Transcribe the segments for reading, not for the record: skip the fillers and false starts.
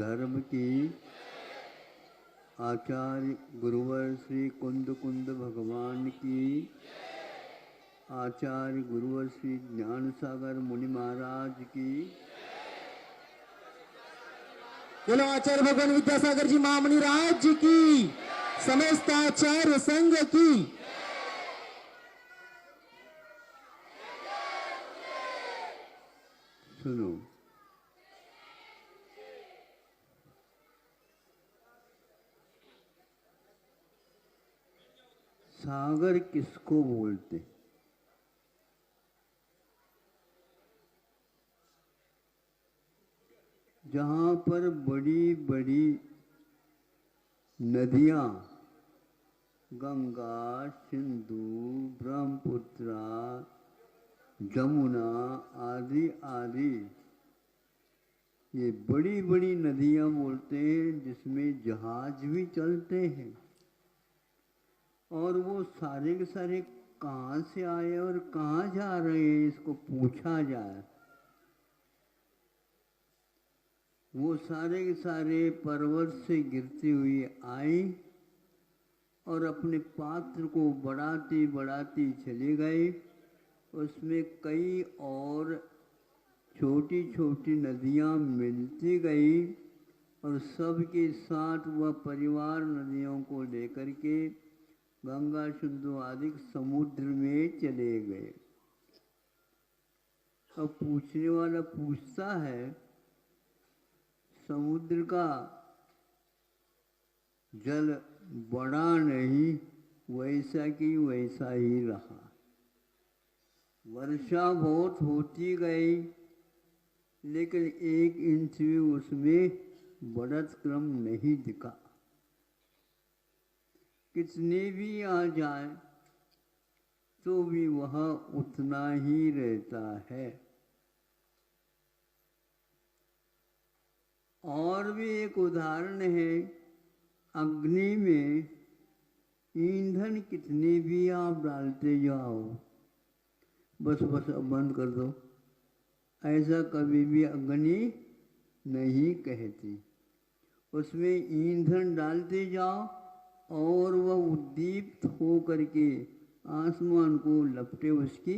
धर्म की। आचार्य गुरुवर श्री कुंद कुंद भगवान की। आचार्य गुरुवर श्री ज्ञान सागर मुनि महाराज की। बोलो आचार्य भगवान विद्यासागर जी महामुनि राज जी की। समस्त आचार्य संघ की। सुनो, सागर किसको बोलते? जहां पर बड़ी बड़ी नदियां गंगा, सिंधु, ब्रह्मपुत्र, जमुना आदि आदि, ये बड़ी बड़ी नदियां बोलते हैं जिसमें जहाज भी चलते हैं। और वो सारे के सारे कहाँ से आए और कहाँ जा रहे हैं इसको पूछा जाए। वो सारे के सारे पर्वत से गिरती हुई आई और अपने पात्र को बढ़ाती बढ़ाती चली गई। उसमें कई और छोटी छोटी नदियां मिलती गई और सबके साथ वह परिवार नदियों को लेकर के गंगा सिंधु आदि समुद्र में चले गए। अब पूछने वाला पूछता है, समुद्र का जल बढ़ा नहीं, वैसा की वैसा ही रहा। वर्षा बहुत होती गई लेकिन 1 इंच भी उसमें बढ़त क्रम नहीं दिखा। कितने भी आ जाए तो भी वह उतना ही रहता है। और भी एक उदाहरण है, अग्नि में ईंधन कितने भी आप डालते जाओ, बस अब बंद कर दो, ऐसा कभी भी अग्नि नहीं कहती। उसमें ईंधन डालते जाओ और वह उद्दीप्त हो करके आसमान को लपटे उसकी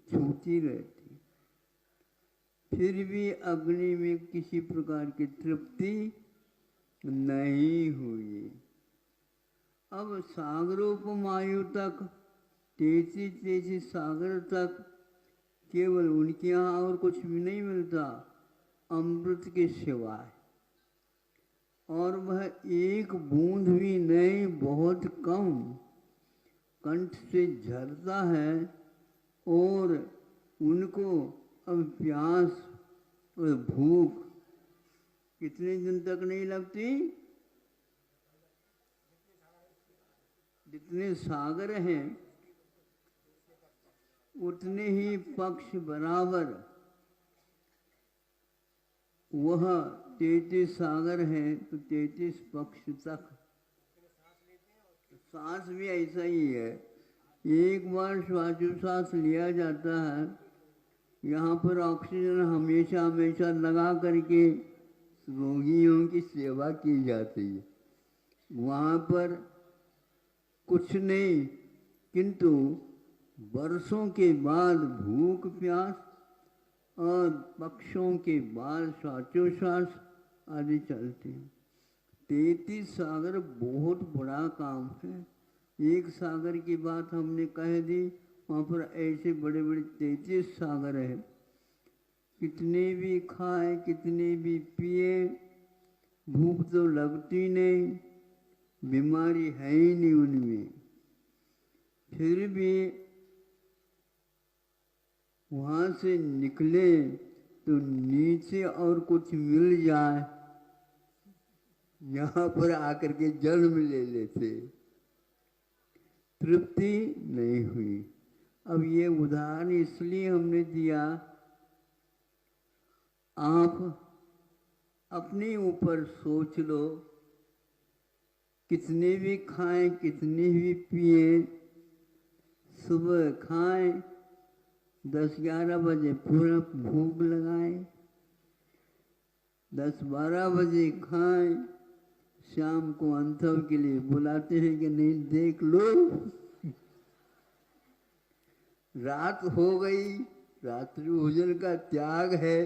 छूती रहती। फिर भी अग्नि में किसी प्रकार की तृप्ति नहीं हुई। अब सागरोपमायु तक 33 सागर तक केवल उनके यहाँ और कुछ भी नहीं मिलता अमृत के सिवाय। और वह एक बूंद भी नहीं, बहुत कम कंठ से झरता है और उनको अब प्यास और भूख कितने दिन तक नहीं लगती। जितने सागर हैं उतने ही पक्ष बराबर। वह 33 सागर हैं तो 33 पक्ष तक। सांस भी ऐसा ही है, एक बार श्वासोच्छ्वास लिया जाता है, यहाँ पर ऑक्सीजन हमेशा हमेशा लगा करके रोगियों की सेवा की जाती है। वहाँ पर कुछ नहीं, किंतु वर्षों के बाद भूख प्यास और पक्षों के बाद श्वासोच्छ्वास आदि चलते हैं। 33 सागर बहुत बड़ा काम है। एक सागर की बात हमने कह दी, वहाँ पर ऐसे बड़े बड़े 33 सागर हैं। कितने भी खाए कितने भी पिए भूख तो लगती नहीं, बीमारी है ही नहीं उनमें। फिर भी वहाँ से निकले तो नीचे और कुछ मिल जाए, यहाँ पर आकर के जन्म ले लेते, तृप्ति नहीं हुई। अब ये उदाहरण इसलिए हमने दिया, आप अपने ऊपर सोच लो, कितने भी खाएं कितने भी पिए, सुबह खाएं 10-11 बजे पूरा भूख लगाएं, 10-12 बजे खाएं, शाम को अंतव के लिए बुलाते हैं कि नहीं देख लो, रात हो गई, रात्रि भोजन का त्याग है।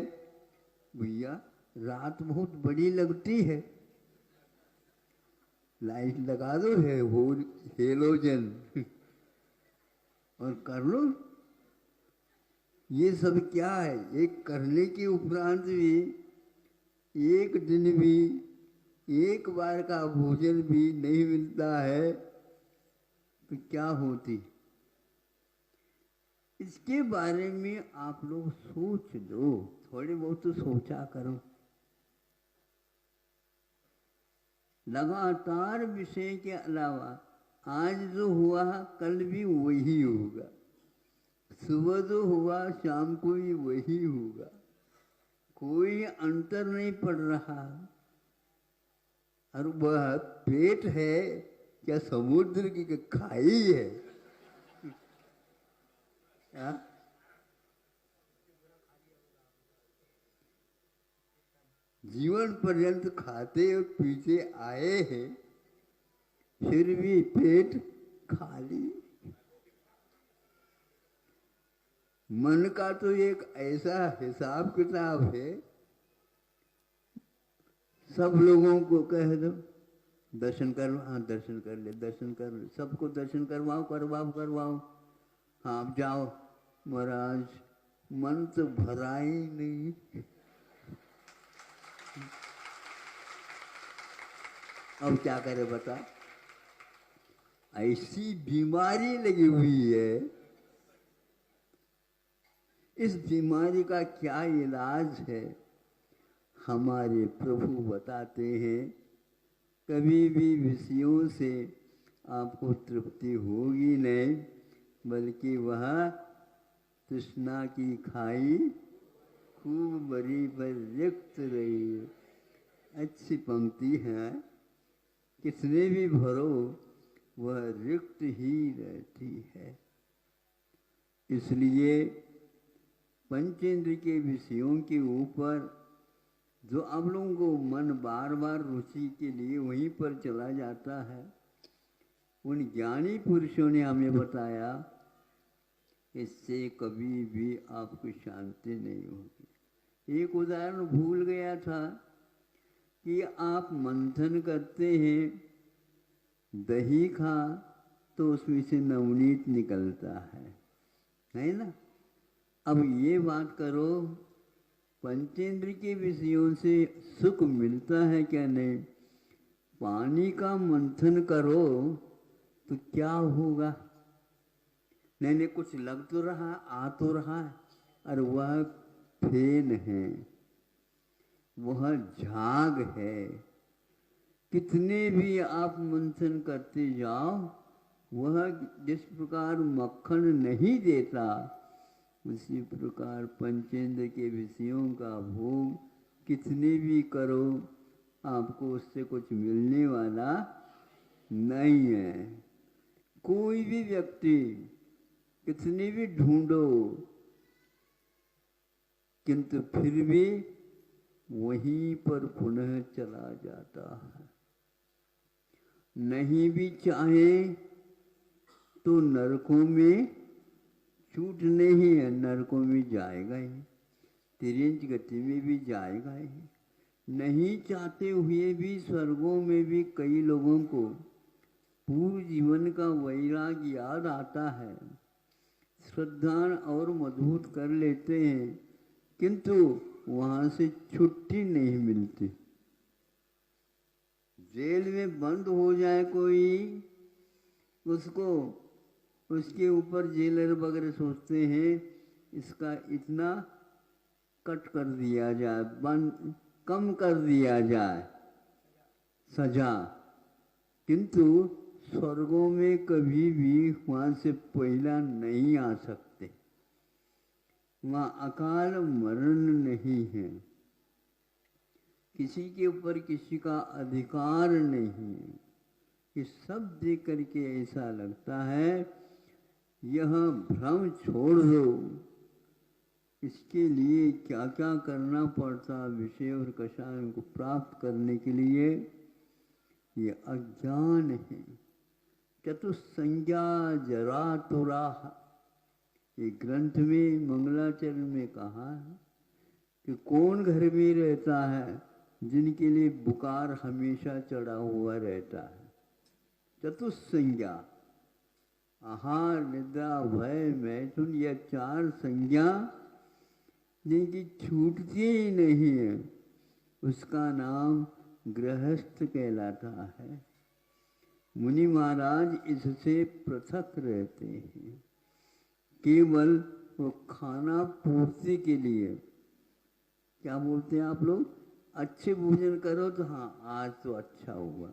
भैया रात बहुत बड़ी लगती है, लाइट लगा दो, है हेलोजन और कर लो। ये सब क्या है? एक करने के उपरांत भी एक दिन भी एक बार का भोजन भी नहीं मिलता है तो क्या होती? इसके बारे में आप लोग सोच लो, थोड़े बहुत तो सोचा करो। लगातार विषय के अलावा आज जो हुआ कल भी वही होगा, सुबह जो हुआ शाम को भी वही होगा, कोई अंतर नहीं पड़ रहा। और वह पेट है क्या समुद्र की खाई है? आ? जीवन पर्यंत खाते और पीते आए हैं, फिर भी पेट खाली। मन का तो एक ऐसा हिसाब किताब है, सब लोगों को कह दो दर्शन करो, हाँ दर्शन कर ले, दर्शन कर ले, सबको दर्शन करवाओ करवाओ। हाँ आप जाओ महाराज, मन तो भरा ही नहीं। अब क्या करे बता? ऐसी बीमारी लगी हुई है, इस बीमारी का क्या इलाज है? हमारे प्रभु बताते हैं, कभी भी विषयों से आपको तृप्ति होगी नहीं, बल्कि वह तृष्णा की खाई खूब बड़ी पर रिक्त रही। अच्छी पंक्ति है, कितने भी भरो वह रिक्त ही रहती है। इसलिए पंचेंद्र के विषयों के ऊपर जो आप लोगों को मन बार बार रुचि के लिए वहीं पर चला जाता है, उन ज्ञानी पुरुषों ने हमें बताया इससे कभी भी आपको शांति नहीं होगी। एक उदाहरण भूल गया था कि आप मंथन करते हैं, दही खा तो उसमें से नवनीत निकलता है ना? अब ये बात करो, पंचेंद्र के विषयों से सुख मिलता है क्या? नहीं। पानी का मंथन करो तो क्या होगा? नहीं कुछ लग तो रहा, आ तो रहा है, और वह फेन है, वह झाग है। कितने भी आप मंथन करते जाओ, वह जिस प्रकार मक्खन नहीं देता, उसी प्रकार पंचेंद्र के विषयों का भोग कितने भी करो, आपको उससे कुछ मिलने वाला नहीं है। कोई भी व्यक्ति कितने भी ढूंढो, किंतु फिर भी वहीं पर पुनः चला जाता है। नहीं भी चाहे तो नरकों में छूट नहीं है, नरकों में जाएगा ही, तिरंज गति में भी जाएगा ही। नहीं चाहते हुए भी स्वर्गों में भी कई लोगों को पूर्व जीवन का वैराग याद आता है, श्रद्धा और मजबूत कर लेते हैं, किंतु वहां से छुट्टी नहीं मिलती। जेल में बंद हो जाए कोई, उसको उसके ऊपर जेलर वगैरह सोचते हैं इसका इतना कट कर दिया जाए, बंद कम कर दिया जाए सजा, किंतु स्वर्गों में कभी भी वहां से पहला नहीं आ सकते। वहाँ अकाल मरण नहीं है, किसी के ऊपर किसी का अधिकार नहीं है। ये सब देख करके ऐसा लगता है यह भ्रम छोड़ दो, इसके लिए क्या क्या करना पड़ता विषय और कषायों को प्राप्त करने के लिए, ये अज्ञान है। चतुस्संज्ञा जरा तुराह, ये ग्रंथ में मंगलाचरण में कहा है कि कौन घर में रहता है जिनके लिए बुखार हमेशा चढ़ा हुआ रहता है। चतुस्संज्ञा, आहार निद्रा भय मैथुन, यह 4 संज्ञा जिनकी छूटती ही नहीं है, उसका नाम गृहस्थ कहलाता है। मुनि महाराज इससे पृथक रहते हैं, केवल वो खाना पूर्ति के लिए। क्या बोलते हैं आप लोग? अच्छे भोजन करो तो हाँ आज तो अच्छा हुआ।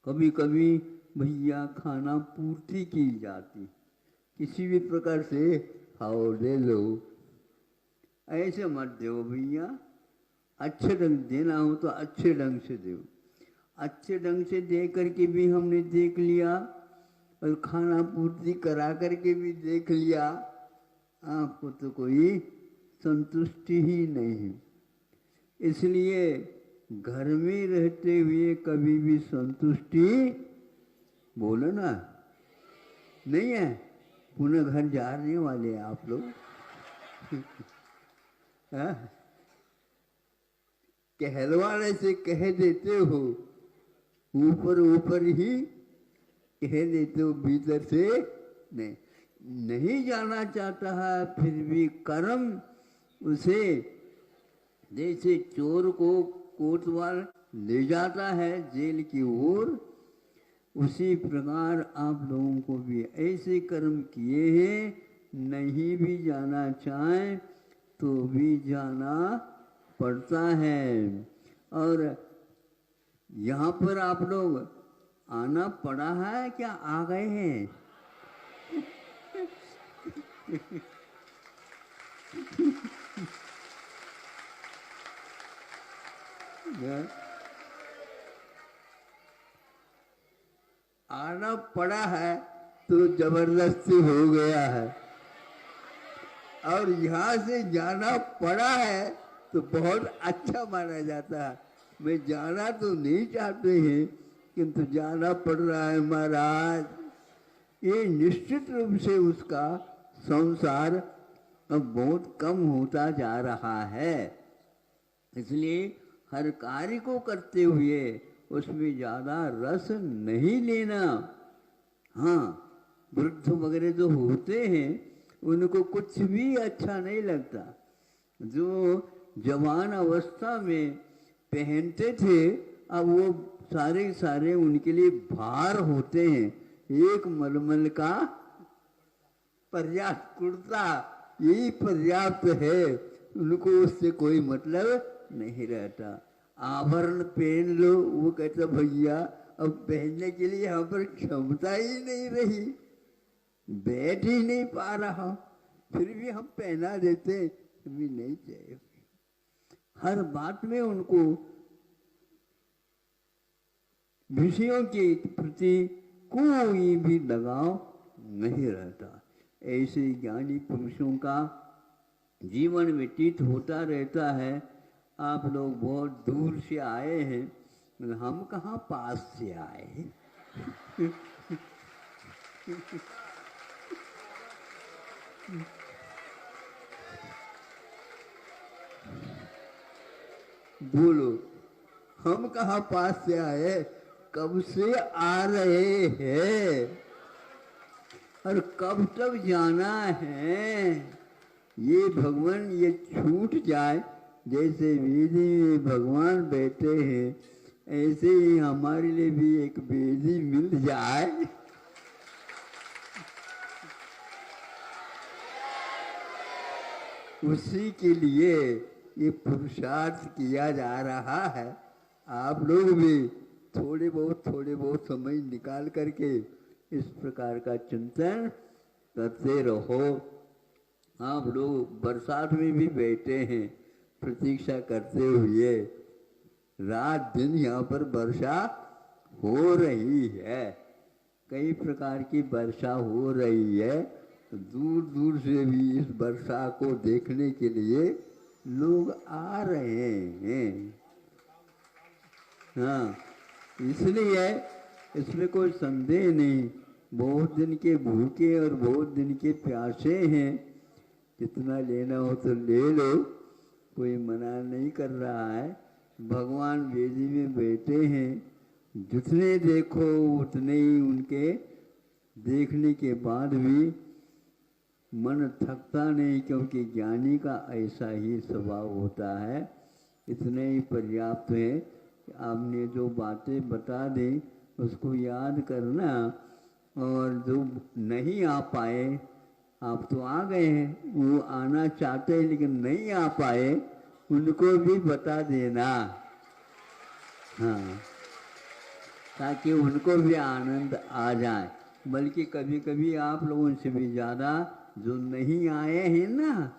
कभी कभी भैया खाना पूर्ति की जाती, किसी भी प्रकार से खाओ ले लो, ऐसे मत दो भैया। अच्छे ढंग देना हो तो अच्छे ढंग से दो। अच्छे ढंग से दे करके भी हमने देख लिया और खाना पूर्ति करा करके भी देख लिया, आपको तो कोई संतुष्टि ही नहीं। इसलिए घर में रहते हुए कभी भी संतुष्टि, बोलो ना, नहीं है। पुनः घर जाने वाले हैं आप लोग। कहलवाने से कह देते हो, ऊपर ऊपर ही कह देते हो, भीतर से नहीं जाना चाहता है। फिर भी कर्म उसे जैसे चोर को कोतवाल ले जाता है जेल की ओर, उसी प्रकार आप लोगों को भी ऐसे कर्म किए हैं, नहीं भी जाना चाहें तो भी जाना पड़ता है। और यहाँ पर आप लोग आना पड़ा है क्या आ गए हैं? आना पड़ा है तो जबरदस्ती हो गया है, और यहाँ से जाना पड़ा है तो बहुत अच्छा माना जाता है। मैं जाना तो नहीं चाहते हैं किंतु जाना पड़ रहा है महाराज। ये निश्चित रूप से उसका संसार अब बहुत कम होता जा रहा है। इसलिए हर कार्य को करते हुए उसमें ज़्यादा रस नहीं लेना। हाँ, वृद्ध वगैरह जो होते हैं उनको कुछ भी अच्छा नहीं लगता। जो जवान अवस्था में पहनते थे अब वो सारे सारे उनके लिए भार होते हैं। एक मलमल का पर्याप्त कुर्ता यही पर्याप्त है, उनको उससे कोई मतलब नहीं रहता। आभरण पहन लो, वो कहता भैया अब पहनने के लिए यहाँ पर क्षमता ही नहीं रही, बैठ ही नहीं पा रहा, फिर भी हम पहना देते, भी नहीं चाहिए। हर बात में उनको विषयों के प्रति कोई भी लगाव नहीं रहता। ऐसे ज्ञानी पुरुषों का जीवन व्यतीत होता रहता है। आप लोग बहुत दूर से आए हैं, हम कहाँ पास से आए। बोलो, हम कहाँ पास से आए, कब से आ रहे हैं और कब तक जाना है। ये भगवान ये छूट जाए, जैसे वेदी में भगवान बैठे हैं ऐसे ही हमारे लिए भी एक वेदी मिल जाए। उसी के लिए ये पुरुषार्थ किया जा रहा है। आप लोग भी थोड़े बहुत समय निकाल करके इस प्रकार का चिंतन करते रहो। आप लोग बरसात में भी बैठे हैं प्रतीक्षा करते हुए, रात दिन यहाँ पर वर्षा हो रही है, कई प्रकार की वर्षा हो रही है। तो दूर दूर से भी इस वर्षा को देखने के लिए लोग आ रहे हैं। हाँ, इसलिए इसमें कोई संदेह नहीं, बहुत दिन के भूखे और बहुत दिन के प्यासे हैं, कितना लेना हो तो ले लो, कोई मना नहीं कर रहा है। भगवान वेदी में बैठे हैं, जितने देखो उतने ही उनके देखने के बाद भी मन थकता नहीं, क्योंकि ज्ञानी का ऐसा ही स्वभाव होता है। इतने ही पर्याप्त है कि आपने जो बातें बता दी उसको याद करना, और जो नहीं आ पाए, आप तो आ गए हैं, वो आना चाहते हैं लेकिन नहीं आ पाए, उनको भी बता देना। हाँ, ताकि उनको भी आनंद आ जाए। बल्कि कभी कभी आप लोगों से भी ज़्यादा जो नहीं आए हैं ना,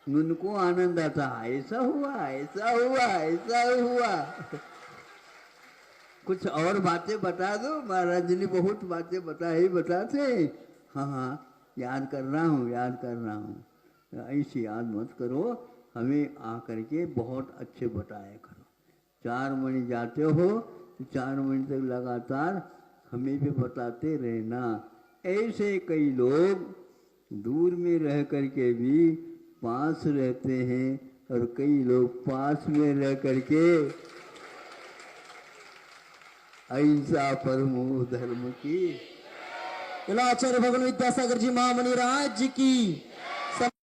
उनको आनंद आता, ऐसा हुआ, ऐसा हुआ, ऐसा हुआ। कुछ और बातें बता दो, महाराज जी ने बहुत बातें बताते। हाँ हाँ, याद कर रहा हूँ, याद कर रहा हूँ। ऐसी याद मत करो, हमें आकर के बहुत अच्छे बताया करो। 4 महीने जाते हो तो 4 महीने तक लगातार हमें भी बताते रहना। ऐसे कई लोग दूर में रह करके भी पास रहते हैं, और कई लोग पास में रह करके अहिंसा परमो धर्म की। आचार्य भगवान विद्यासागर जी महामणि राज की।